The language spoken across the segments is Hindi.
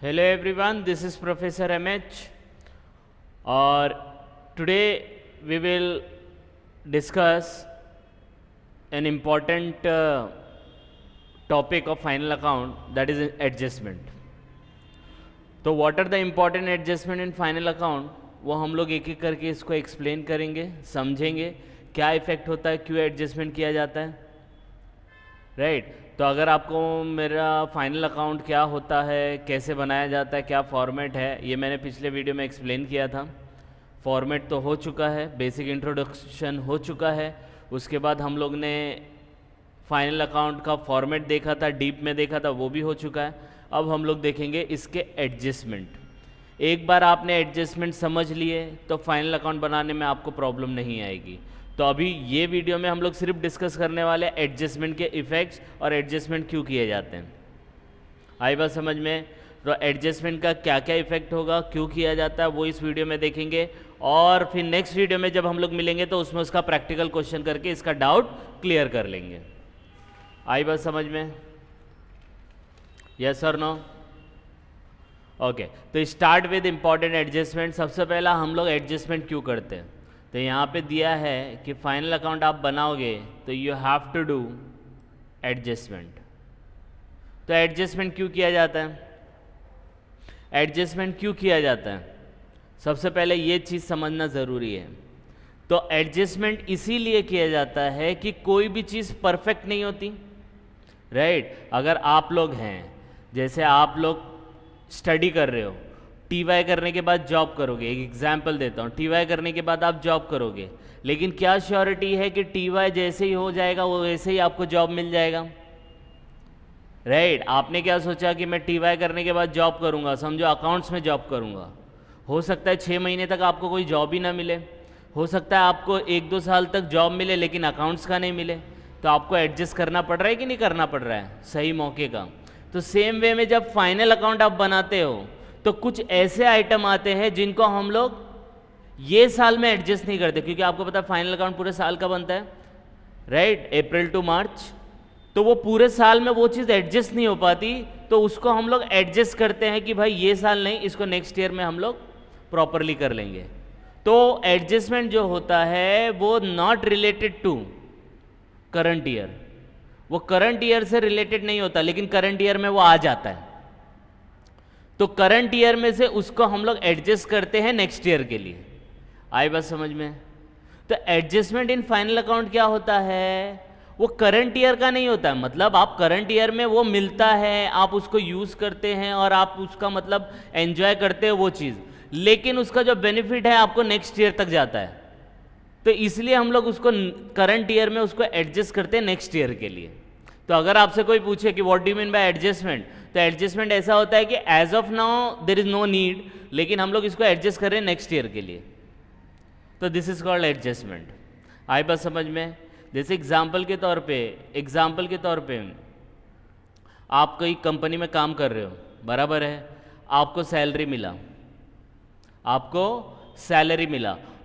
Hello everyone, this is Professor MH और today we will discuss an important topic of final account, that is adjustment. तो what are the important adjustment in final account, वो हम लोग एक एक करके इसको एक्सप्लेन करेंगे, समझेंगे क्या इफेक्ट होता है, क्यों एडजस्टमेंट किया जाता है, राइट तो अगर आपको मेरा फाइनल अकाउंट क्या होता है, कैसे बनाया जाता है, क्या फॉर्मेट है, ये मैंने पिछले वीडियो में एक्सप्लेन किया था. फॉर्मेट तो हो चुका है, बेसिक इंट्रोडक्शन हो चुका है. उसके बाद हम लोग ने फाइनल अकाउंट का फॉर्मेट देखा था, डीप में देखा था, वो भी हो चुका है. अब हम लोग देखेंगे इसके एडजस्टमेंट. एक बार आपने एडजस्टमेंट समझ लिए तो फाइनल अकाउंट बनाने में आपको प्रॉब्लम नहीं आएगी. तो अभी ये वीडियो में हम लोग सिर्फ डिस्कस करने वाले एडजस्टमेंट के इफ़ेक्ट्स और एडजस्टमेंट क्यों किए जाते हैं. आई बात समझ में. तो एडजस्टमेंट का क्या क्या इफेक्ट होगा, क्यों किया जाता है, वो इस वीडियो में देखेंगे. और फिर नेक्स्ट वीडियो में जब हम लोग मिलेंगे तो उसमें उसका प्रैक्टिकल क्वेश्चन करके इसका डाउट क्लियर कर लेंगे. आई बात समझ में. यस और नो. ओके, तो स्टार्ट विद इंपॉर्टेंट एडजस्टमेंट. सबसे पहला हम लोग एडजस्टमेंट क्यों करते हैं. तो यहाँ पे दिया है कि फाइनल अकाउंट आप बनाओगे तो you have to do adjustment. तो एडजस्टमेंट क्यों किया जाता है, एडजस्टमेंट क्यों किया जाता है, सबसे पहले ये चीज़ समझना ज़रूरी है. तो एडजस्टमेंट इसीलिए किया जाता है कि कोई भी चीज़ परफेक्ट नहीं होती, राइट. अगर आप लोग हैं, जैसे आप लोग स्टडी कर रहे हो, टीवाई करने के बाद जॉब करोगे. एक एग्जाम्पल देता हूँ, टीवाई करने के बाद आप जॉब करोगे, लेकिन क्या श्योरिटी है कि टीवाई जैसे ही हो जाएगा वो वैसे ही आपको जॉब मिल जाएगा, राइट. आपने क्या सोचा कि मैं टीवाई करने के बाद जॉब करूँगा, समझो अकाउंट्स में जॉब करूँगा. हो सकता है 6 महीने तक आपको कोई जॉब ही ना मिले, हो सकता है आपको 1-2 साल तक जॉब मिले लेकिन अकाउंट्स का नहीं मिले. तो आपको एडजस्ट करना पड़ रहा है कि नहीं करना पड़ रहा है सही मौके का. तो सेम वे में जब फाइनल अकाउंट आप बनाते हो तो कुछ ऐसे आइटम आते हैं जिनको हम लोग ये साल में एडजस्ट नहीं करते, क्योंकि आपको पता है फाइनल अकाउंट पूरे साल का बनता है, राइट, अप्रैल टू मार्च. तो वो पूरे साल में वो चीज़ एडजस्ट नहीं हो पाती, तो उसको हम लोग एडजस्ट करते हैं कि भाई ये साल नहीं, इसको नेक्स्ट ईयर में हम लोग प्रॉपरली कर लेंगे. तो एडजस्टमेंट जो होता है वो not related to current year, वो करंट ईयर से रिलेटेड नहीं होता, लेकिन करंट ईयर में वो आ जाता है. तो करंट ईयर में से उसको हम लोग एडजस्ट करते हैं नेक्स्ट ईयर के लिए. आई बात समझ में. तो एडजस्टमेंट इन फाइनल अकाउंट क्या होता है, वो करंट ईयर का नहीं होता है. मतलब आप करंट ईयर में वो मिलता है, आप उसको यूज़ करते हैं और आप उसका मतलब एंजॉय करते हैं वो चीज़, लेकिन उसका जो बेनिफिट है आपको नेक्स्ट ईयर तक जाता है. तो इसलिए हम लोग उसको करंट ईयर में उसको एडजस्ट करते हैं नेक्स्ट ईयर के लिए. तो अगर आपसे कोई पूछे कि what do you mean by adjustment, तो एडजस्टमेंट ऐसा होता है कि as of now there is no need, लेकिन हम लोग इसको एडजस्ट कर रहे हैं नेक्स्ट ईयर के लिए. तो दिस इज कॉल्ड एडजस्टमेंट. आई बात समझ में. जैसे एग्जाम्पल के तौर पे आप कोई कंपनी में काम कर रहे हो, बराबर है, आपको सैलरी मिला,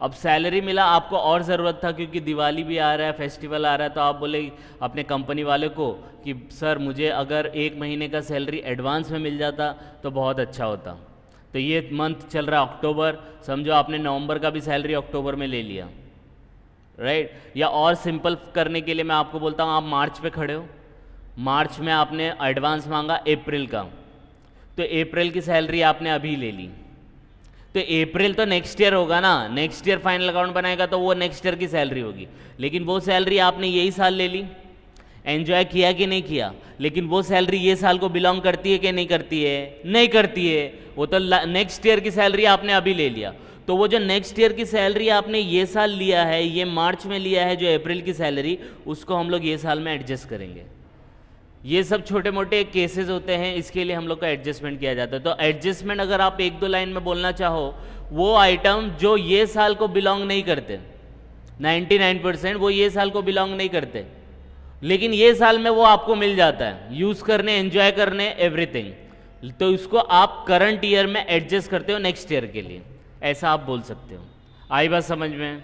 अब सैलरी मिला, आपको और ज़रूरत था क्योंकि दिवाली भी आ रहा है, फेस्टिवल आ रहा है. तो आप बोले अपने कंपनी वाले को कि सर मुझे अगर 1 महीने का सैलरी एडवांस में मिल जाता तो बहुत अच्छा होता. तो ये मंथ चल रहा है अक्टूबर, समझो आपने नवंबर का भी सैलरी अक्टूबर में ले लिया, राइट. या और सिंपल करने के लिए मैं आपको बोलता हूँ, आप मार्च पे खड़े हो, मार्च में आपने एडवांस मांगा अप्रैल का, तो अप्रैल की सैलरी आपने अभी ले ली. तो अप्रैल तो नेक्स्ट ईयर होगा ना, नेक्स्ट ईयर फाइनल अकाउंट बनाएगा तो वो नेक्स्ट ईयर की सैलरी होगी, लेकिन वो सैलरी आपने यही साल ले ली, एंजॉय किया कि नहीं किया, लेकिन वो सैलरी ये साल को बिलोंग करती है कि नहीं करती है, नहीं करती है. वो तो नेक्स्ट ईयर की सैलरी आपने अभी ले लिया. तो वो जो नेक्स्ट ईयर की सैलरी आपने ये साल लिया है, ये मार्च में लिया है जो अप्रैल की सैलरी, उसको हम लोग ये साल में एडजस्ट करेंगे. ये सब छोटे मोटे केसेस होते हैं, इसके लिए हम लोग का एडजस्टमेंट किया जाता है. तो एडजस्टमेंट अगर आप 1-2 लाइन में बोलना चाहो, वो आइटम जो ये साल को बिलोंग नहीं करते, 99% वो ये साल को बिलोंग नहीं करते, लेकिन ये साल में वो आपको मिल जाता है यूज़ करने, एंजॉय करने, एवरीथिंग. तो इसको आप करंट ईयर में एडजस्ट करते हो नेक्स्ट ईयर के लिए, ऐसा आप बोल सकते हो. आई बात समझ में.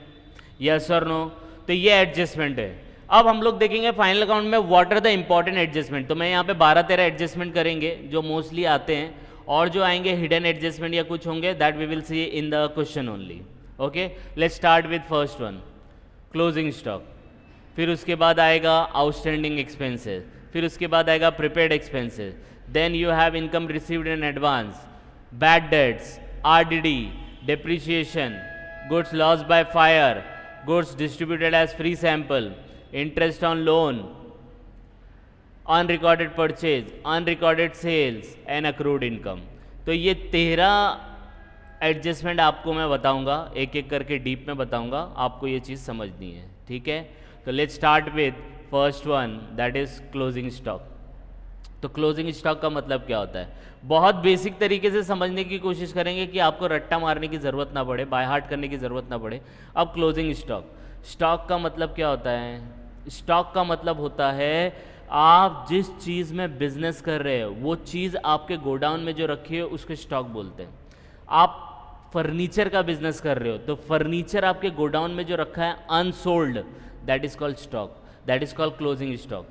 यस और नो. तो ये एडजस्टमेंट है. अब हम लोग देखेंगे फाइनल अकाउंट में what are the important adjustment. तो मैं यहाँ पे 12-13 एडजस्टमेंट करेंगे जो मोस्टली आते हैं, और जो आएंगे हिडन एडजस्टमेंट या कुछ होंगे that we will see in the question only. Okay, let's start with first one, closing stock. फिर उसके बाद आएगा आउटस्टैंडिंग एक्सपेंसेस, फिर उसके बाद आएगा prepaid expenses, then you have income received in advance, bad debts, RDD, depreciation, goods lost by fire, goods distributed as free sample, interest on loan, unrecorded purchase, unrecorded sales and accrued income. तो ये 13 एडजस्टमेंट आपको मैं बताऊंगा, एक एक करके डीप में बताऊंगा, आपको ये चीज़ समझनी है. ठीक है, तो let's start with first one, that is closing stock. तो क्लोजिंग स्टॉक का मतलब क्या होता है, बहुत बेसिक तरीके से समझने की कोशिश करेंगे कि आपको रट्टा मारने की ज़रूरत ना पड़े, बाय हार्ट करने की ज़रूरत ना पड़े. अब क्लोजिंग स्टॉक, स्टॉक का मतलब क्या होता है? स्टॉक का मतलब होता है आप जिस चीज़ में बिजनेस कर रहे हो वो चीज़ आपके गोडाउन में जो रखी है उसको स्टॉक बोलते हैं. आप फर्नीचर का बिजनेस कर रहे हो तो फर्नीचर आपके गोडाउन में जो रखा है unsold, that is called stock, that is called closing stock.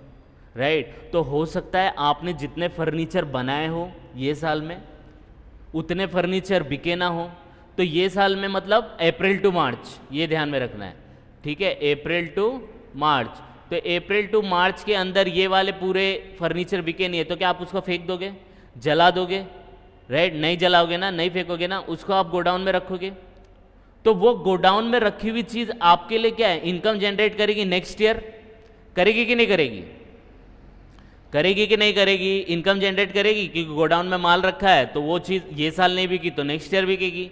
Right, तो हो सकता है आपने जितने फर्नीचर बनाए हो ये साल में उतने फर्नीचर बिके ना हो, तो ये साल में मतलब अप्रैल टू मार्च, ये ध्यान में रखना है. ठीक है, अप्रैल टू मार्च, तो अप्रैल टू मार्च के अंदर ये वाले पूरे फर्नीचर बिके नहीं है तो क्या आप उसको फेंक दोगे, जला दोगे? राइट, नहीं जलाओगे ना, नहीं फेंकोगे ना, उसको आप गोडाउन में रखोगे. तो वो गोडाउन में रखी हुई चीज़ आपके लिए क्या है, इनकम जनरेट करेगी नेक्स्ट ईयर. करेगी कि नहीं करेगी? करेगी कि नहीं करेगी? इनकम जनरेट करेगी, क्योंकि गोडाउन में माल रखा है तो वो चीज़ ये साल नहीं बिकी तो नेक्स्ट ईयर बिकेगी.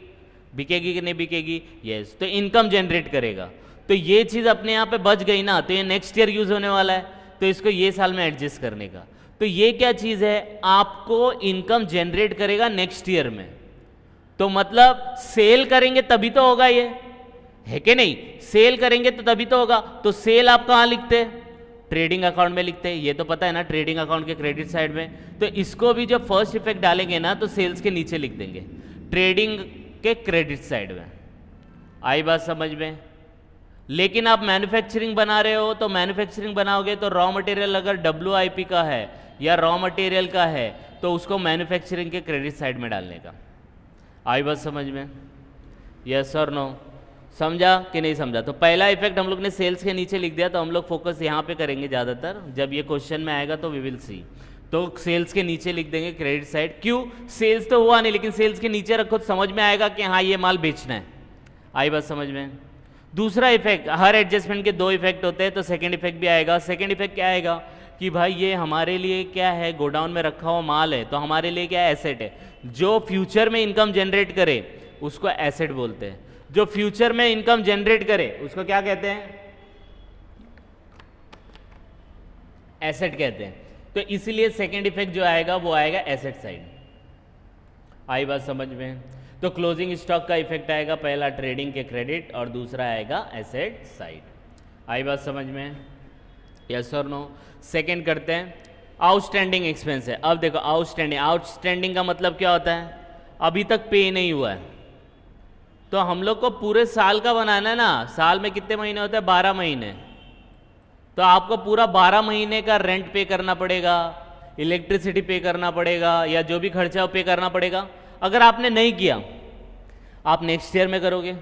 बिकेगी कि नहीं बिकेगी? यस, तो इनकम जनरेट करेगा. तो ये चीज़ अपने यहाँ पे बच गई ना, तो ये नेक्स्ट ईयर यूज़ होने वाला है, तो इसको ये साल में एडजस्ट करने का. तो ये क्या चीज़ है, आपको इनकम जनरेट करेगा नेक्स्ट ईयर में. तो मतलब सेल करेंगे तभी तो होगा, ये है कि नहीं? सेल करेंगे तो तभी तो होगा. तो सेल आप कहाँ लिखते हैं? ट्रेडिंग अकाउंट में लिखते हैं, ये तो पता है ना, ट्रेडिंग अकाउंट के क्रेडिट साइड में. तो इसको भी जब फर्स्ट इफेक्ट डालेंगे ना तो सेल्स के नीचे लिख देंगे, ट्रेडिंग के क्रेडिट साइड में. आई बात समझ में? लेकिन आप मैन्युफैक्चरिंग बना रहे हो तो मैन्युफैक्चरिंग बनाओगे तो रॉ मटेरियल अगर WIP का है या रॉ मटेरियल का है तो उसको मैन्युफैक्चरिंग के क्रेडिट साइड में डालने का. आई बात समझ में? यस और नो? समझा कि नहीं समझा? तो पहला इफेक्ट हम लोग ने सेल्स के नीचे लिख दिया, तो हम लोग फोकस यहाँ पे करेंगे ज़्यादातर, जब ये क्वेश्चन में आएगा तो वी विल सी. तो सेल्स के नीचे लिख देंगे क्रेडिट साइड. क्यों? सेल्स तो हुआ नहीं, लेकिन सेल्स के नीचे रखो तो समझ में आएगा कि हाँ ये माल बेचना है. आई बात समझ में? दूसरा इफेक्ट, हर एडजस्टमेंट के 2 इफेक्ट होते हैं, तो सेकंड इफेक्ट भी आएगा. सेकंड इफेक्ट क्या आएगा कि भाई ये हमारे लिए क्या है, गोडाउन में रखा हुआ माल है, तो हमारे लिए क्या है, एसेट है. जो फ्यूचर में इनकम जनरेट करे उसको एसेट बोलते हैं. जो फ्यूचर में इनकम जनरेट करे उसको क्या कहते हैं? एसेट कहते हैं. तो इसलिए सेकंड इफेक्ट जो आएगा वो आएगा एसेट साइड. आई बात समझ में? तो क्लोजिंग स्टॉक का इफेक्ट आएगा पहला ट्रेडिंग के क्रेडिट और दूसरा आएगा एसेट साइड. आई बात समझ में? यस और नो? सेकंड करते हैं, आउटस्टैंडिंग एक्सपेंस है. अब देखो आउटस्टैंडिंग का मतलब क्या होता है, अभी तक पे नहीं हुआ है. तो हम लोग को पूरे साल का बनाना है ना, साल में कितने महीने होते हैं? 12 महीने. तो आपको पूरा 12 महीने का रेंट पे करना पड़ेगा, इलेक्ट्रिसिटी पे करना पड़ेगा, या जो भी खर्चा हो पे करना पड़ेगा. अगर आपने नहीं किया, आप नेक्स्ट ईयर में करोगे,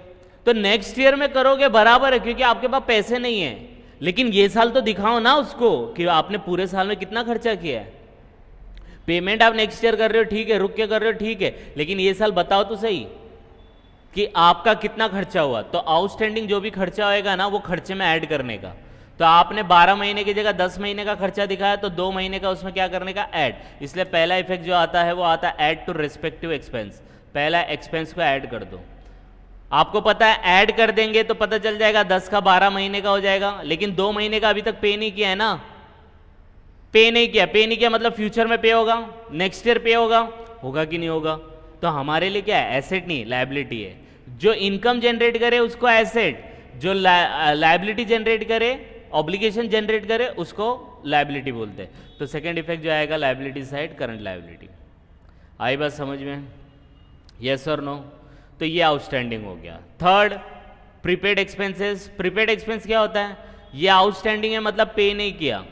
तो नेक्स्ट ईयर में करोगे बराबर है, क्योंकि आपके पास पैसे नहीं है. लेकिन ये साल तो दिखाओ ना उसको कि आपने पूरे साल में कितना खर्चा किया है. पेमेंट आप नेक्स्ट ईयर कर रहे हो, ठीक है, रुक के कर रहे हो, ठीक है, लेकिन ये साल बताओ तो सही कि आपका कितना खर्चा हुआ. तो आउटस्टैंडिंग जो भी खर्चा होएगा ना वो खर्चे में ऐड करने का. तो आपने 12 महीने की जगह 10 महीने का खर्चा दिखाया तो 2 महीने का उसमें क्या करने का, ऐड. इसलिए पहला इफेक्ट जो आता है वो आता है ऐड टू रिस्पेक्टिव एक्सपेंस. पहला एक्सपेंस को ऐड कर दो. आपको पता है ऐड कर देंगे तो पता चल जाएगा 10 का 12 महीने का हो जाएगा. लेकिन 2 महीने का अभी तक पे नहीं किया है ना, पे नहीं किया मतलब फ्यूचर में पे होगा, नेक्स्ट ईयर पे होगा कि नहीं होगा. तो हमारे लिए क्या है, एसेट नहीं लायबिलिटी है. जो इनकम जनरेट करे उसको एसेट, जो लायबिलिटी जनरेट करे, ऑब्लिगेशन जनरेट करे, उसको लायबिलिटी बोलते हैं. तो सेकंड इफेक्ट जो आएगा लायबिलिटी साइड, करंट लायबिलिटी. आई बात समझ में? यस और नो? तो ये आउटस्टैंडिंग हो गया. Third, prepaid expenses. Prepaid expense क्या होता है, ये आउटस्टैंडिंग है मतलब पे नहीं किया.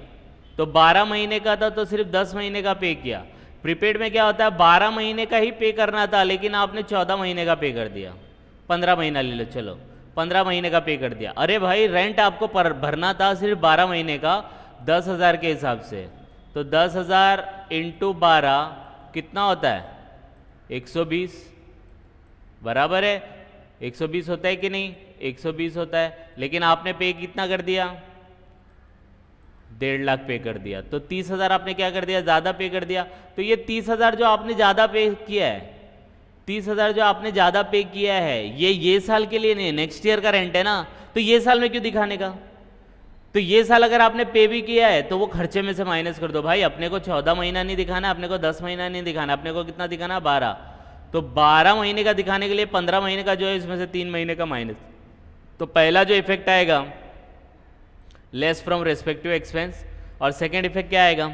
तो 12 महीने का था तो सिर्फ 10 महीने का पे किया. प्रीपेड में क्या होता है, 12 महीने का ही पे करना था लेकिन आपने 14 महीने का पे कर दिया, 15 महीना ले लो, चलो 15 महीने का पे कर दिया। अरे भाई रेंट आपको भरना था सिर्फ 12 महीने का 10,000 के हिसाब से, तो 10,000 इंटू 12 कितना होता है, 120, बराबर है 120 होता है कि नहीं, 120 होता है। लेकिन आपने पे कितना कर दिया, 1.5 लाख पे कर दिया, तो 30,000 आपने क्या कर दिया, ज़्यादा पे कर दिया। तो ये 30,000 जो आपने ज़्यादा पे किया है, 30,000 जो आपने ज़्यादा पे किया है, ये साल के लिए नहीं, नेक्स्ट ईयर का रेंट है ना, तो ये साल में क्यों दिखाने का। तो ये साल अगर आपने पे भी किया है तो वो खर्चे में से माइनस कर दो भाई। अपने को 14 महीना नहीं दिखाना, अपने को 10 महीना नहीं दिखाना, अपने को कितना दिखाना, 12। तो 12 महीने का दिखाने के लिए 15 महीने का जो है इसमें से 3 महीने का माइनस। तो पहला जो इफेक्ट आएगा लेस फ्रॉम रेस्पेक्टिव एक्सपेंस, और सेकेंड इफेक्ट क्या आएगा,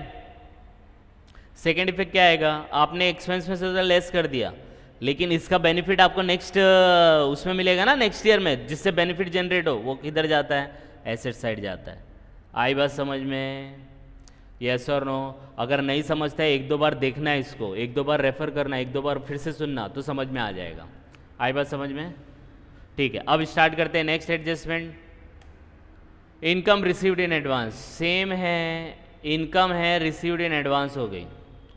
सेकेंड इफेक्ट क्या आएगा, आपने एक्सपेंस में से लेस कर दिया लेकिन इसका बेनिफिट आपको नेक्स्ट उसमें मिलेगा ना, नेक्स्ट ईयर में, जिससे बेनिफिट जनरेट हो, वो किधर जाता है, एसेट साइड जाता है। आई बात समझ में, यस और नो। अगर नहीं समझता है 1-2 बार देखना है इसको, 1-2 बार रेफर करना, 1-2 बार फिर से सुनना, तो समझ में आ जाएगा। आई बात समझ में, ठीक है। अब स्टार्ट करते हैं next adjustment. Income received in advance, same है, इनकम है रिसीव्ड इन एडवांस हो गई।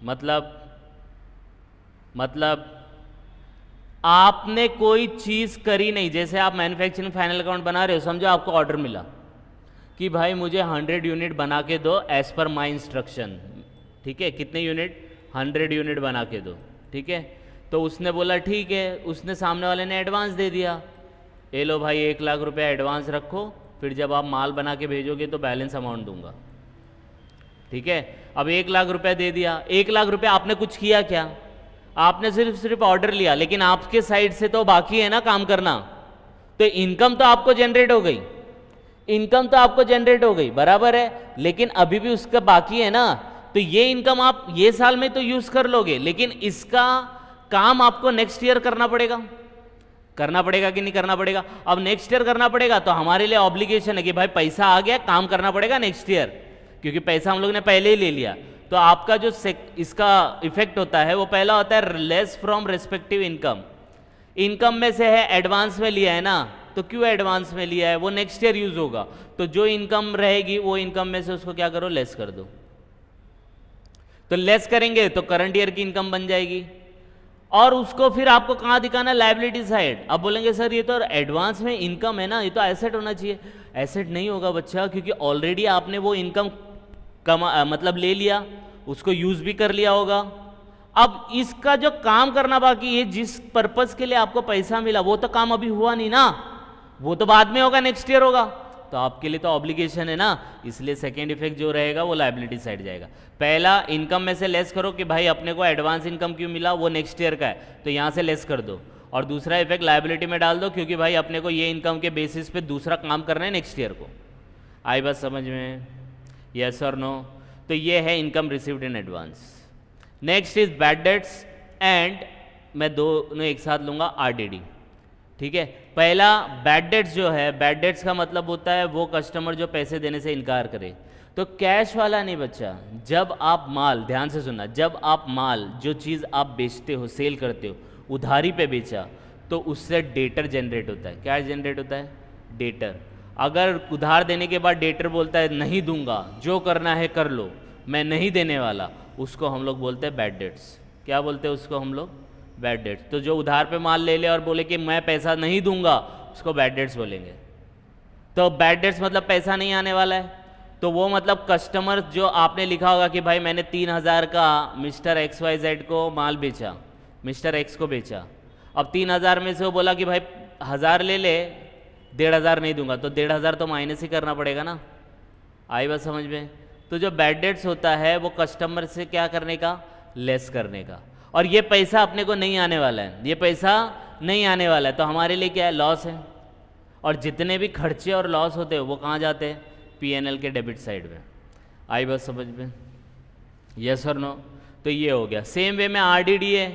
मतलब आपने कोई चीज़ करी नहीं, जैसे आप मैन्युफैक्चरिंग फाइनल अकाउंट बना रहे हो, समझो आपको ऑर्डर मिला कि भाई मुझे 100 यूनिट बना के दो एज पर माई इंस्ट्रक्शन, ठीक है, कितने यूनिट, 100 यूनिट बना के दो, ठीक है। तो उसने बोला ठीक है, उसने सामने वाले ने एडवांस दे दिया, ये लो भाई 1 लाख रुपया एडवांस रखो, फिर जब आप माल बना के भेजोगे तो बैलेंस अमाउंट दूंगा, ठीक है। अब 1 लाख रुपया दे दिया, 1 लाख रुपया आपने कुछ किया क्या, आपने सिर्फ ऑर्डर लिया, लेकिन आपके साइड से तो बाकी है ना काम करना, तो इनकम तो आपको जनरेट हो गई, इनकम तो आपको जनरेट हो गई, बराबर है, लेकिन अभी भी उसका बाकी है ना। तो ये इनकम आप ये साल में तो यूज कर लोगे, लेकिन इसका काम आपको नेक्स्ट ईयर करना पड़ेगा कि नहीं करना पड़ेगा। अब नेक्स्ट ईयर करना पड़ेगा तो हमारे लिए ऑब्लिगेशन है कि भाई पैसा आ गया, काम करना पड़ेगा नेक्स्ट ईयर, क्योंकि पैसा हम लोग ने पहले ही ले लिया। तो आपका जो इसका इफेक्ट होता है वो पहला होता है less from respective income. Income में से है, एडवांस में लिया है ना, तो क्यों एडवांस में लिया है, वो नेक्स्ट ईयर यूज होगा, तो जो इनकम रहेगी वो इनकम में से उसको क्या करो, लेस कर दो। तो लेस करेंगे तो करंट ईयर की इनकम बन जाएगी, और उसको फिर आपको कहाँ दिखाना, लायबिलिटी साइड। अब बोलेंगे सर ये तो एडवांस में इनकम है ना, ये तो एसेट होना चाहिए। एसेट नहीं होगा बच्चा, क्योंकि ऑलरेडी आपने वो इनकम मतलब ले लिया, उसको यूज भी कर लिया होगा। अब इसका जो काम करना बाकी है, जिस पर्पस के लिए आपको पैसा मिला, वो तो काम अभी हुआ नहीं ना, वो तो बाद में होगा, नेक्स्ट ईयर होगा, तो आपके लिए तो ऑब्लिगेशन है ना, इसलिए सेकेंड इफेक्ट जो रहेगा वो लायबिलिटी साइड जाएगा। पहला इनकम में से लेस करो कि भाई अपने को एडवांस इनकम क्यों मिला, वो नेक्स्ट ईयर का है, तो यहाँ से लेस कर दो, और दूसरा इफेक्ट लायबिलिटी में डाल दो, क्योंकि भाई अपने को ये इनकम के बेसिस पे दूसरा काम करना है नेक्स्ट ईयर को। आई बात समझ में, यस और नो। तो ये है income received in advance. Next is bad debts, and मैं दोनों एक साथ लूंगा, आरडीडी, ठीक है। पहला बैड डेट्स जो है, बैड डेट्स का मतलब होता है वो कस्टमर जो पैसे देने से इनकार करे, तो कैश वाला नहीं बच्चा। जब आप माल, ध्यान से सुनना, जब आप माल, जो चीज़ आप बेचते हो, सेल करते हो, उधारी पे बेचा, तो उससे डेटर जनरेट होता है। क्या जनरेट होता है, डेटर। अगर उधार देने के बाद डेटर बोलता है नहीं दूंगा, जो करना है कर लो, मैं नहीं देने वाला, उसको हम लोग बोलते हैं बैड डेट्स। क्या बोलते हैं उसको हम लोग, बैड डेट्स। तो जो उधार पे माल ले ले और बोले कि मैं पैसा नहीं दूंगा, उसको बैड डेट्स बोलेंगे। तो बैड डेट्स मतलब पैसा नहीं आने वाला है, तो वो मतलब कस्टमर जो आपने लिखा होगा कि भाई मैंने 3,000 का मिस्टर XYZ को माल बेचा, मिस्टर X को बेचा, अब 3,000 में से वो बोला कि भाई 1,000 ले ले, 1,500 नहीं दूंगा, तो 1,500 तो माइनस ही करना पड़ेगा ना। आई बात समझ में। तो जो बैड डेट्स होता है वो कस्टमर से क्या करने का, लेस करने का, और ये पैसा अपने को नहीं आने वाला है, ये पैसा नहीं आने वाला है, तो हमारे लिए क्या है, लॉस है। और जितने भी खर्चे और लॉस होते हैं वो कहाँ जाते हैं, P&L के डेबिट साइड में। आई बात समझ में, यस और नो। तो ये हो गया। सेम वे में आरडीडी है।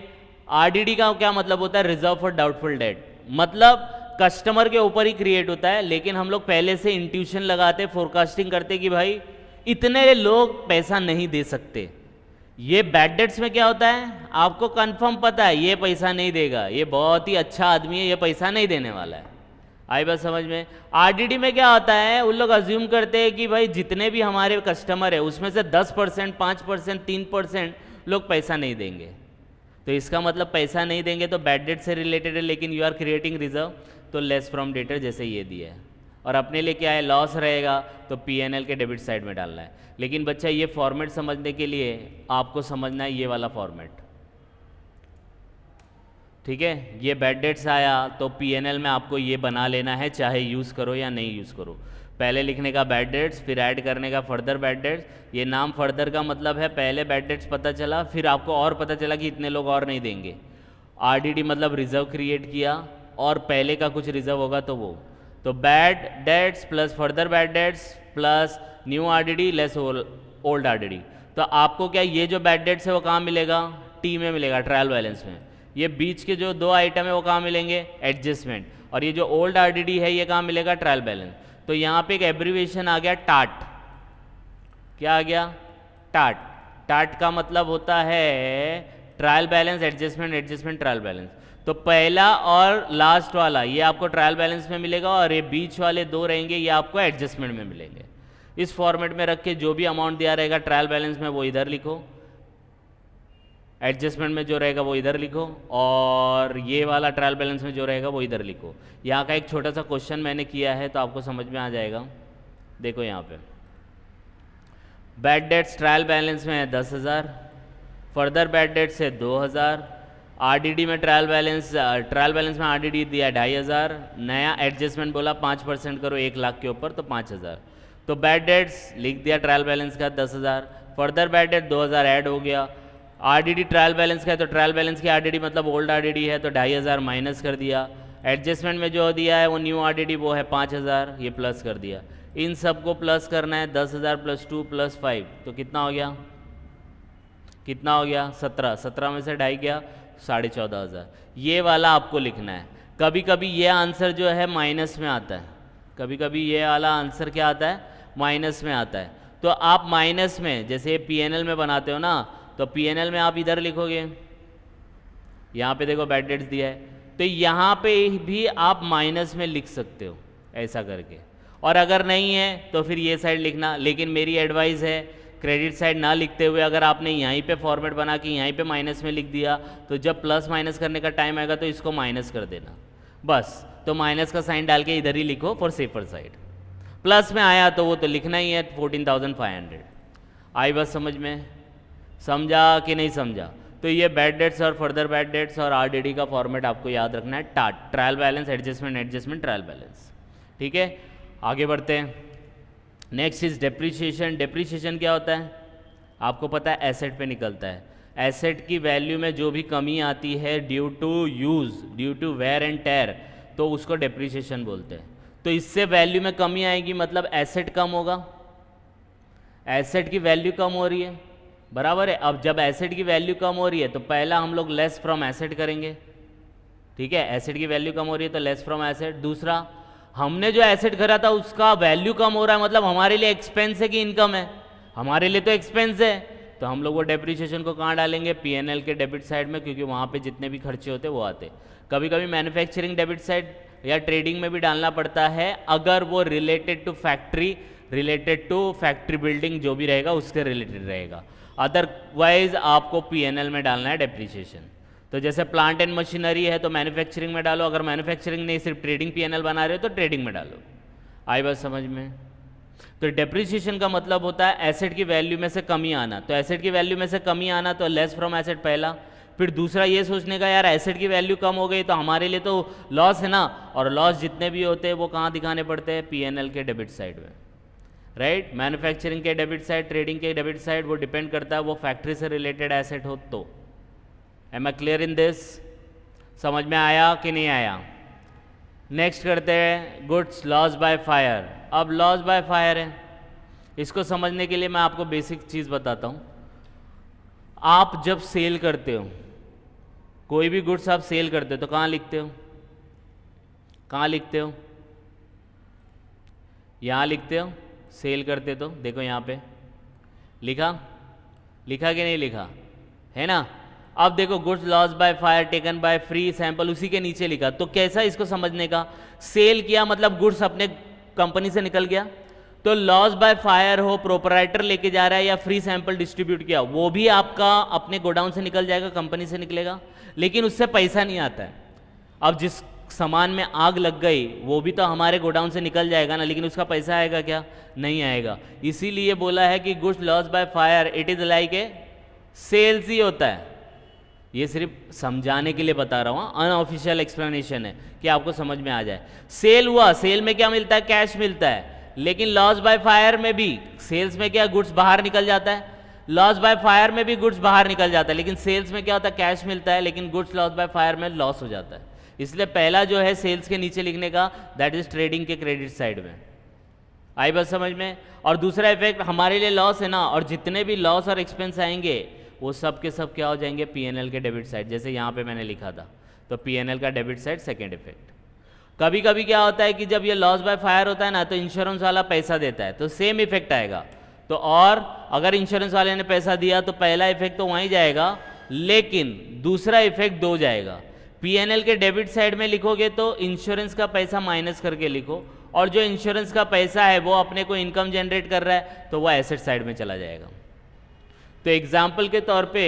आरडीडी का क्या मतलब होता है, रिजर्व फॉर डाउटफुल डेट, मतलब कस्टमर के ऊपर ही क्रिएट होता है, लेकिन हम लोग पहले से इंट्यूशन लगाते, फोरकास्टिंग करते कि भाई इतने लोग पैसा नहीं दे सकते, ये बैड डेट्स में क्या होता है, आपको कंफर्म पता है ये पैसा नहीं देगा, ये बहुत ही अच्छा आदमी है, ये पैसा नहीं देने वाला है। आई बात समझ में। आरडीडी में क्या होता है, उन लोग अज्यूम करते हैं कि भाई जितने भी हमारे कस्टमर है उसमें से 10%, 5%, 3% लोग पैसा नहीं देंगे, तो इसका मतलब पैसा नहीं देंगे तो बैड डेट से रिलेटेड है, लेकिन यू आर क्रिएटिंग रिजर्व, तो लेस फ्रॉम डेटर जैसे ये दिया है। और अपने लिए क्या है, लॉस रहेगा तो पीएनएल के डेबिट साइड में डालना है। लेकिन बच्चा ये फॉर्मेट समझने के लिए आपको समझना है ये वाला फॉर्मेट, ठीक है। ये बैड डेट्स आया तो पीएनएल में आपको ये बना लेना है, चाहे यूज़ करो या नहीं यूज़ करो। पहले लिखने का बैड डेट्स, फिर ऐड करने का फर्दर बैड डेट्स। ये नाम फर्दर का मतलब है पहले बैड डेट्स पता चला, फिर आपको और पता चला कि इतने लोग और नहीं देंगे। आरडीडी मतलब रिजर्व क्रिएट किया, और पहले का कुछ रिजर्व होगा तो वो, तो bad debts plus further bad debts plus new RDD less old RDD. तो आपको क्या, ये जो बैड डेट्स है वो कहाँ मिलेगा, टी में मिलेगा, ट्रायल बैलेंस में। ये बीच के जो दो आइटम है वो कहाँ मिलेंगे, एडजस्टमेंट। और ये जो ओल्ड आरडीडी है ये कहाँ मिलेगा, ट्रायल बैलेंस। तो यहाँ पे एक एब्रीविएशन आ गया टाट। क्या आ गया, टाट। टाट का मतलब होता है trial balance adjustment, adjustment trial balance. तो पहला और लास्ट वाला ये आपको ट्रायल बैलेंस में मिलेगा, और ये बीच वाले दो रहेंगे ये आपको एडजस्टमेंट में मिलेंगे। इस फॉर्मेट में रख के जो भी अमाउंट दिया रहेगा ट्रायल बैलेंस में वो इधर लिखो, एडजस्टमेंट में जो रहेगा वो इधर लिखो, और ये वाला ट्रायल बैलेंस में जो रहेगा वो इधर लिखो। यहाँ का एक छोटा सा क्वेश्चन मैंने किया है तो आपको समझ में आ जाएगा। देखो यहाँ पे बैड डेट्स ट्रायल बैलेंस में है 10,000, फर्दर बैड डेट्स है 2,000, आरडीडी में ट्रायल बैलेंस में आरडीडी दिया 2,500, नया एडजस्टमेंट बोला 5% करो 1 लाख के ऊपर तो 5,000। तो बैड डेट्स लिख दिया ट्रायल बैलेंस का 10,000, फर्दर बैड डेट 2,000 ऐड हो गया, आरडीडी ट्रायल बैलेंस का है तो ट्रायल बैलेंस की आरडीडी मतलब ओल्ड आरडीडी है तो 2,500 माइनस कर दिया, एडजस्टमेंट में जो दिया है वो न्यू आरडीडी वो है 5,000, ये प्लस कर दिया। इन सबको प्लस करना है, 10,000 + 2 + 5 तो कितना हो गया, कितना हो गया 17, 17 में से 2.5 गया 14,500। ये वाला आपको लिखना है। कभी कभी ये आंसर जो है माइनस में आता है, कभी कभी ये वाला आंसर क्या आता है, माइनस में आता है। तो आप माइनस में जैसे पीएनएल में बनाते हो ना, तो पीएनएल में आप इधर लिखोगे, यहाँ पे देखो बैड डेट्स दिया है तो यहाँ पे भी आप माइनस में लिख सकते हो ऐसा करके, और अगर नहीं है तो फिर ये साइड लिखना। लेकिन मेरी एडवाइस है क्रेडिट साइड ना लिखते हुए अगर आपने यहीं पे फॉर्मेट बना के यहीं पे माइनस में लिख दिया तो जब प्लस माइनस करने का टाइम आएगा तो इसको माइनस कर देना बस। तो माइनस का साइन डाल के इधर ही लिखो फॉर सेफर साइड। प्लस में आया तो वो तो लिखना ही है 14,500। आई बस समझ में, समझा कि नहीं समझा। तो ये बैड डेट्स और फर्दर बैड डेट्स और आरडीडी का फॉर्मेट आपको याद रखना है, टाट, trial balance adjustment, adjustment trial balance, ठीक है। आगे बढ़ते हैं। Next is depreciation. डेप्रीशिएशन क्या होता है, आपको पता है एसेट पे निकलता है। एसेट की वैल्यू में जो भी कमी आती है due to use, due to wear and tear, तो उसको डेप्रीशिएशन बोलते हैं। तो इससे वैल्यू में कमी आएगी मतलब एसेट कम होगा, एसेट की वैल्यू कम हो रही है, बराबर है। अब जब एसेट की वैल्यू कम हो रही है तो पहला हम लोग लेस फ्रॉम एसेट करेंगे, ठीक है। एसेट की वैल्यू कम हो रही है तो लेस फ्रॉम एसेट। दूसरा, हमने जो एसेट करा था उसका वैल्यू कम हो रहा है मतलब हमारे लिए एक्सपेंस है कि इनकम है, हमारे लिए तो एक्सपेंस है, तो हम लोग वो डेप्रीशिएशन को कहाँ डालेंगे, पीएनएल के डेबिट साइड में, क्योंकि वहाँ पे जितने भी खर्चे होते वो आते। कभी कभी मैन्युफैक्चरिंग डेबिट साइड या ट्रेडिंग में भी डालना पड़ता है अगर वो related to factory, related to factory building जो भी रहेगा उसके रिलेटेड रहेगा। अदरवाइज आपको पीएनएल में डालना है डेप्रीशिएशन। तो जैसे प्लांट एंड मशीनरी है तो मैन्युफैक्चरिंग में डालो, अगर मैन्युफैक्चरिंग नहीं सिर्फ ट्रेडिंग पीएनएल बना रहे हो तो ट्रेडिंग में डालो। आई बात समझ में। तो डेप्रीशिएशन का मतलब होता है एसेट की वैल्यू में से कमी आना। तो एसेट की वैल्यू में से कमी आना तो लेस फ्रॉम एसेट पहला। फिर दूसरा ये सोचने का यार एसेट की वैल्यू कम हो गई तो हमारे लिए तो लॉस है ना, और लॉस जितने भी होते हैं वो कहाँ दिखाने पड़ते हैं, पीएनएल के डेबिट साइड में, राइट। मैन्युफैक्चरिंग के डेबिट साइड, ट्रेडिंग के डेबिट साइड, वो डिपेंड करता है वो फैक्ट्री से रिलेटेड एसेट हो तो। Am I clear in this, समझ में आया कि नहीं आया। नेक्स्ट करते हैं गुड्स लॉस बाय फायर। अब लॉस बाय फायर है, इसको समझने के लिए मैं आपको बेसिक चीज़ बताता हूँ। आप जब सेल करते हो, कोई भी गुड्स आप सेल करते हो तो कहाँ लिखते हो, कहाँ लिखते हो, यहाँ लिखते हो। सेल करते तो देखो यहाँ पे लिखा लिखा कि नहीं लिखा है ना। अब देखो goods loss by fire taken by free sample, उसी के नीचे लिखा। तो कैसा इसको समझने का, सेल किया मतलब गुड्स अपने कंपनी से निकल गया, तो लॉस बाय फायर हो, प्रोपराइटर लेके जा रहा है, या फ्री सैंपल डिस्ट्रीब्यूट किया, वो भी आपका अपने गोडाउन से निकल जाएगा, कंपनी से निकलेगा, लेकिन उससे पैसा नहीं आता है। अब जिस सामान में आग लग गई वो भी तो हमारे गोडाउन से निकल जाएगा ना, लेकिन उसका पैसा आएगा क्या, नहीं आएगा। इसीलिए बोला है कि goods loss by fire it is like a sales ही होता है। ये सिर्फ समझाने के लिए बता रहा हूँ, अनऑफिशियल एक्सप्लेनेशन है कि आपको समझ में आ जाए। सेल हुआ, सेल में क्या मिलता है, कैश मिलता है, लेकिन लॉस बाय फायर में भी, सेल्स में क्या गुड्स बाहर निकल जाता है, लॉस बाय फायर में भी गुड्स बाहर निकल जाता है, लेकिन सेल्स में क्या होता है, कैश मिलता है, लेकिन गुड्स लॉस बाय फायर में लॉस हो जाता है। इसलिए पहला जो है सेल्स के नीचे लिखने का, दैट इज ट्रेडिंग के क्रेडिट साइड में। आई बात समझ में। और दूसरा इफेक्ट हमारे लिए लॉस है ना, और जितने भी लॉस और एक्सपेंस आएंगे वो सब के सब क्या हो जाएंगे, पीएनएल के डेबिट साइड। जैसे यहाँ पे मैंने लिखा था, तो पीएनएल का डेबिट साइड सेकेंड इफेक्ट। कभी कभी क्या होता है कि जब ये लॉस बाय फायर होता है ना, तो इंश्योरेंस वाला पैसा देता है, तो सेम इफेक्ट आएगा। तो और अगर इंश्योरेंस वाले ने पैसा दिया तो पहला इफेक्ट तो वहीं जाएगा, लेकिन दूसरा इफेक्ट दो जाएगा। पीएनएल के डेबिट साइड में लिखोगे तो इंश्योरेंस का पैसा माइनस करके लिखो, और जो इंश्योरेंस का पैसा है वो अपने को इनकम जनरेट कर रहा है, तो वो एसेट साइड में चला जाएगा। तो एग्जाम्पल के तौर पे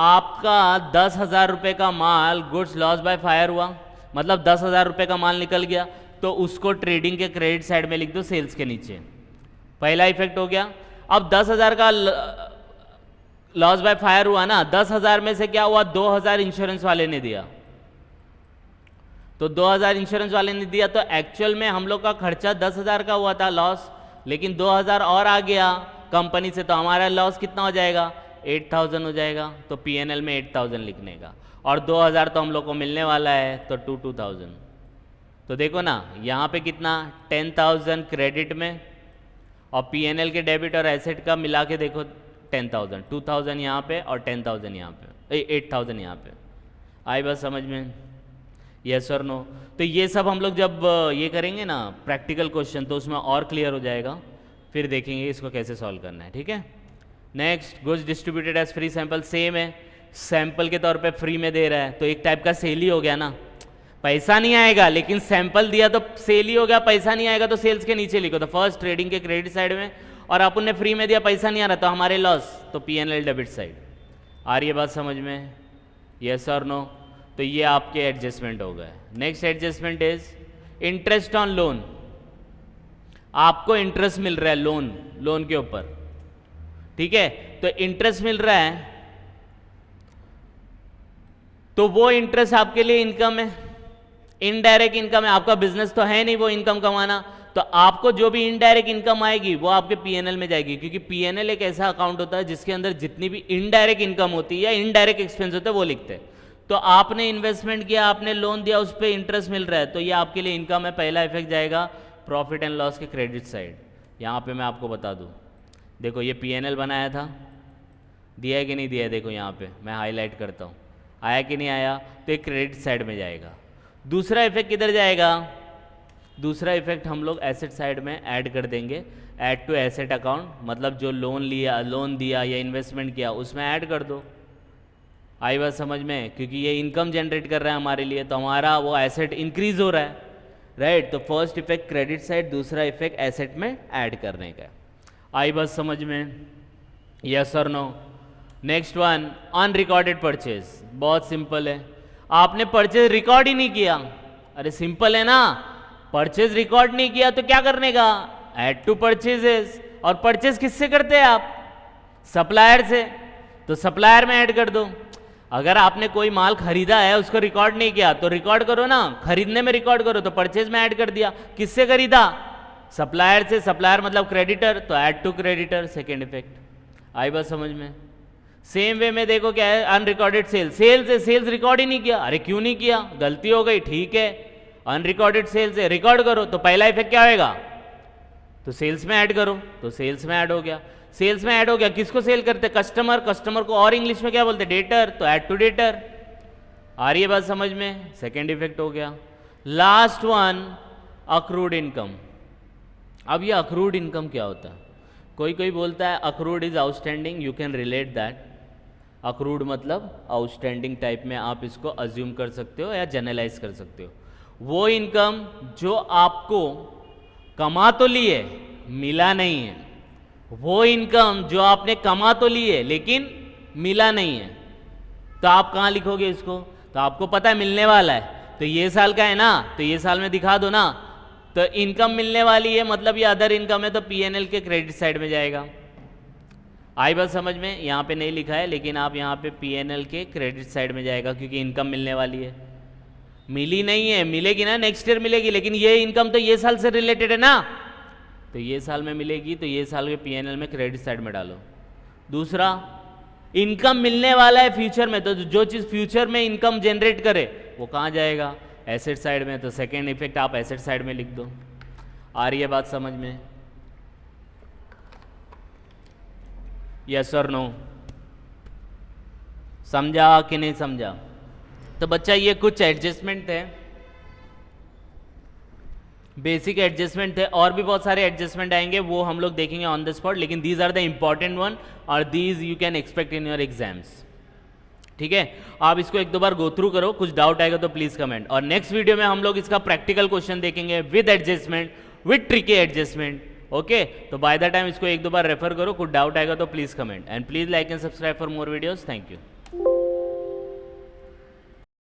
आपका 10,000 रुपये का माल गुड्स लॉस बाय फायर हुआ, मतलब 10,000 रुपये का माल निकल गया, तो उसको ट्रेडिंग के क्रेडिट साइड में लिख दो सेल्स के नीचे, पहला इफेक्ट हो गया। अब 10,000 का लॉस बाय फायर हुआ ना, 10,000 में से क्या हुआ, 2,000 इंश्योरेंस वाले ने दिया, तो 2,000 इंश्योरेंस वाले ने दिया, तो एक्चुअल में हम लोग का खर्चा 10,000 का हुआ था लॉस, लेकिन 2,000 और आ गया कंपनी से, तो हमारा लॉस कितना हो जाएगा, 8,000 हो जाएगा। तो पीएनएल में 8,000 लिखने का, और 2,000 तो हम लोग को मिलने वाला है, तो 2,000। तो देखो ना यहाँ पे कितना, 10,000 क्रेडिट में, और पीएनएल के डेबिट और एसेट का मिला के देखो 10,000, 2,000 यहाँ पे और 10,000 यहाँ पे, 8,000 यहाँ पे। आई बस समझ में, यस और नो। तो ये सब हम लोग जब ये करेंगे ना प्रैक्टिकल क्वेश्चन, तो उसमें और क्लियर हो जाएगा, फिर देखेंगे इसको कैसे सॉल्व करना है, ठीक है। Next, goods distributed as free sample, same है, सैंपल के तौर पे फ्री में दे रहा है, तो एक टाइप का सेल ही हो गया ना, पैसा नहीं आएगा, लेकिन सैंपल दिया तो सेल ही हो गया, पैसा नहीं आएगा तो सेल्स के नीचे लिखो, तो फर्स्ट ट्रेडिंग के क्रेडिट साइड में, और अपन ने फ्री में दिया, पैसा नहीं आ रहा, तो हमारे लॉस, तो पीएनएल डेबिट साइड। आ रही है बात समझ में, यस और नो। तो ये आपके एडजस्टमेंट हो गए। Next adjustment is interest on loan, आपको इंटरेस्ट मिल रहा है लोन के ऊपर, ठीक है, तो इंटरेस्ट मिल रहा है, तो वो इंटरेस्ट आपके लिए इनकम है, इनडायरेक्ट इनकम है, आपका बिजनेस तो है नहीं वो इनकम कमाना, तो आपको जो भी इनडायरेक्ट इनकम आएगी वो आपके पीएनएल में जाएगी, क्योंकि पीएनएल एक ऐसा अकाउंट होता है जिसके अंदर जितनी भी इनडायरेक्ट इनकम होती है या इनडायरेक्ट एक्सपेंस होते हैं वो लिखते हैं। तो आपने इन्वेस्टमेंट किया, आपने लोन दिया, उस पर इंटरेस्ट मिल रहा है, तो ये आपके लिए इनकम है, पहला इफेक्ट जाएगा प्रॉफिट एंड लॉस के क्रेडिट साइड। यहाँ पे मैं आपको बता दूँ, देखो ये पीएनएल बनाया था, दिया है कि नहीं दिया है, देखो यहाँ पे मैं हाईलाइट करता हूँ, आया कि नहीं आया, तो एक क्रेडिट साइड में जाएगा। दूसरा इफेक्ट किधर जाएगा, दूसरा इफेक्ट हम लोग एसेट साइड में ऐड कर देंगे, ऐड टू एसेट अकाउंट, मतलब जो लोन दिया या इन्वेस्टमेंट किया उसमें ऐड कर दो। आई बात समझ में, क्योंकि ये इनकम जनरेट कर रहा है हमारे लिए, तो हमारा वो एसेट इंक्रीज हो रहा है, राइट। तो फर्स्ट इफेक्ट क्रेडिट साइड, दूसरा इफेक्ट एसेट में ऐड करने का। आई बात समझ में, यस और no. Next one, unrecorded purchase, बहुत सिंपल है, आपने परचेज रिकॉर्ड ही नहीं किया, अरे सिंपल है ना, परचेज रिकॉर्ड नहीं किया तो क्या करने का, ऐड टू परचेजेस, और परचेज किससे करते हैं आप, सप्लायर से, तो सप्लायर में ऐड कर दो। अगर आपने कोई माल खरीदा है उसको रिकॉर्ड नहीं किया तो रिकॉर्ड करो ना, खरीदने में रिकॉर्ड करो, तो परचेज में ऐड कर दिया, किससे खरीदा, सप्लायर से, सप्लायर मतलब क्रेडिटर, तो add to creditor, second effect. आई बात समझ में। सेम वे में देखो क्या है, अनरिकॉर्डेड सेल्स है, सेल्स रिकॉर्ड ही नहीं किया, अरे क्यों नहीं किया, गलती हो गई, ठीक है, अनरिकॉर्डेड सेल्स है, रिकॉर्ड करो, तो पहला इफेक्ट क्या होएगा, तो सेल्स में ऐड करो, तो सेल्स में ऐड हो गया। सेल्स में ऐड हो गया, किसको सेल करते, कस्टमर को, और इंग्लिश में क्या बोलते, डेटर, तो ऐड टू डेटर। आ रही है बात समझ में, सेकेंड इफेक्ट हो गया। Last one, accrued income. अब ये अक्रूड इनकम क्या होता है, कोई कोई बोलता है accrued is outstanding, you can relate that. Accrued मतलब आउटस्टैंडिंग टाइप में आप इसको अज्यूम कर सकते हो या जनरलाइज कर सकते हो। वो इनकम जो आपको कमा तो लिए मिला नहीं है, वो इनकम जो आपने कमा तो ली है लेकिन मिला नहीं है, तो आप कहाँ लिखोगे इसको? तो आपको पता है मिलने वाला है, तो ये साल का है ना, तो ये साल में दिखा दो ना। तो इनकम मिलने वाली है मतलब ये अदर इनकम है, तो पीएनएल के क्रेडिट साइड में जाएगा। आई बात समझ में? यहाँ पे नहीं लिखा है लेकिन आप यहाँ पे पीएनएल के क्रेडिट साइड में जाएगा, क्योंकि इनकम मिलने वाली है। मिली नहीं है, मिलेगी ना, नेक्स्ट ईयर मिलेगी, लेकिन ये इनकम तो ये साल से रिलेटेड है ना, तो ये साल में मिलेगी, तो ये साल के पीएनएल में क्रेडिट साइड में डालो। दूसरा, इनकम मिलने वाला है फ्यूचर में, तो जो चीज़ फ्यूचर में इनकम जनरेट करे वो कहाँ जाएगा? एसेट साइड में, तो सेकेंड इफेक्ट आप एसेट साइड में लिख दो। आ रही है बात समझ में? यस और नो? समझा कि नहीं समझा? तो बच्चा ये कुछ एडजस्टमेंट थे, बेसिक एडजस्टमेंट थे, और भी बहुत सारे एडजस्टमेंट आएंगे, वो हम लोग देखेंगे ऑन द स्पॉट, लेकिन these are the important one और these you can expect in your exams. ठीक है, आप इसको एक दो बार गो थ्रू करो, कुछ डाउट आएगा तो प्लीज कमेंट। और नेक्स्ट वीडियो में हम लोग इसका प्रैक्टिकल क्वेश्चन देखेंगे with adjustment, with tricky adjustment. Okay, तो बाय द टाइम इसको एक दो बार रेफर करो, कुछ डाउट आएगा तो please comment, and please like and subscribe for more videos. Thank you.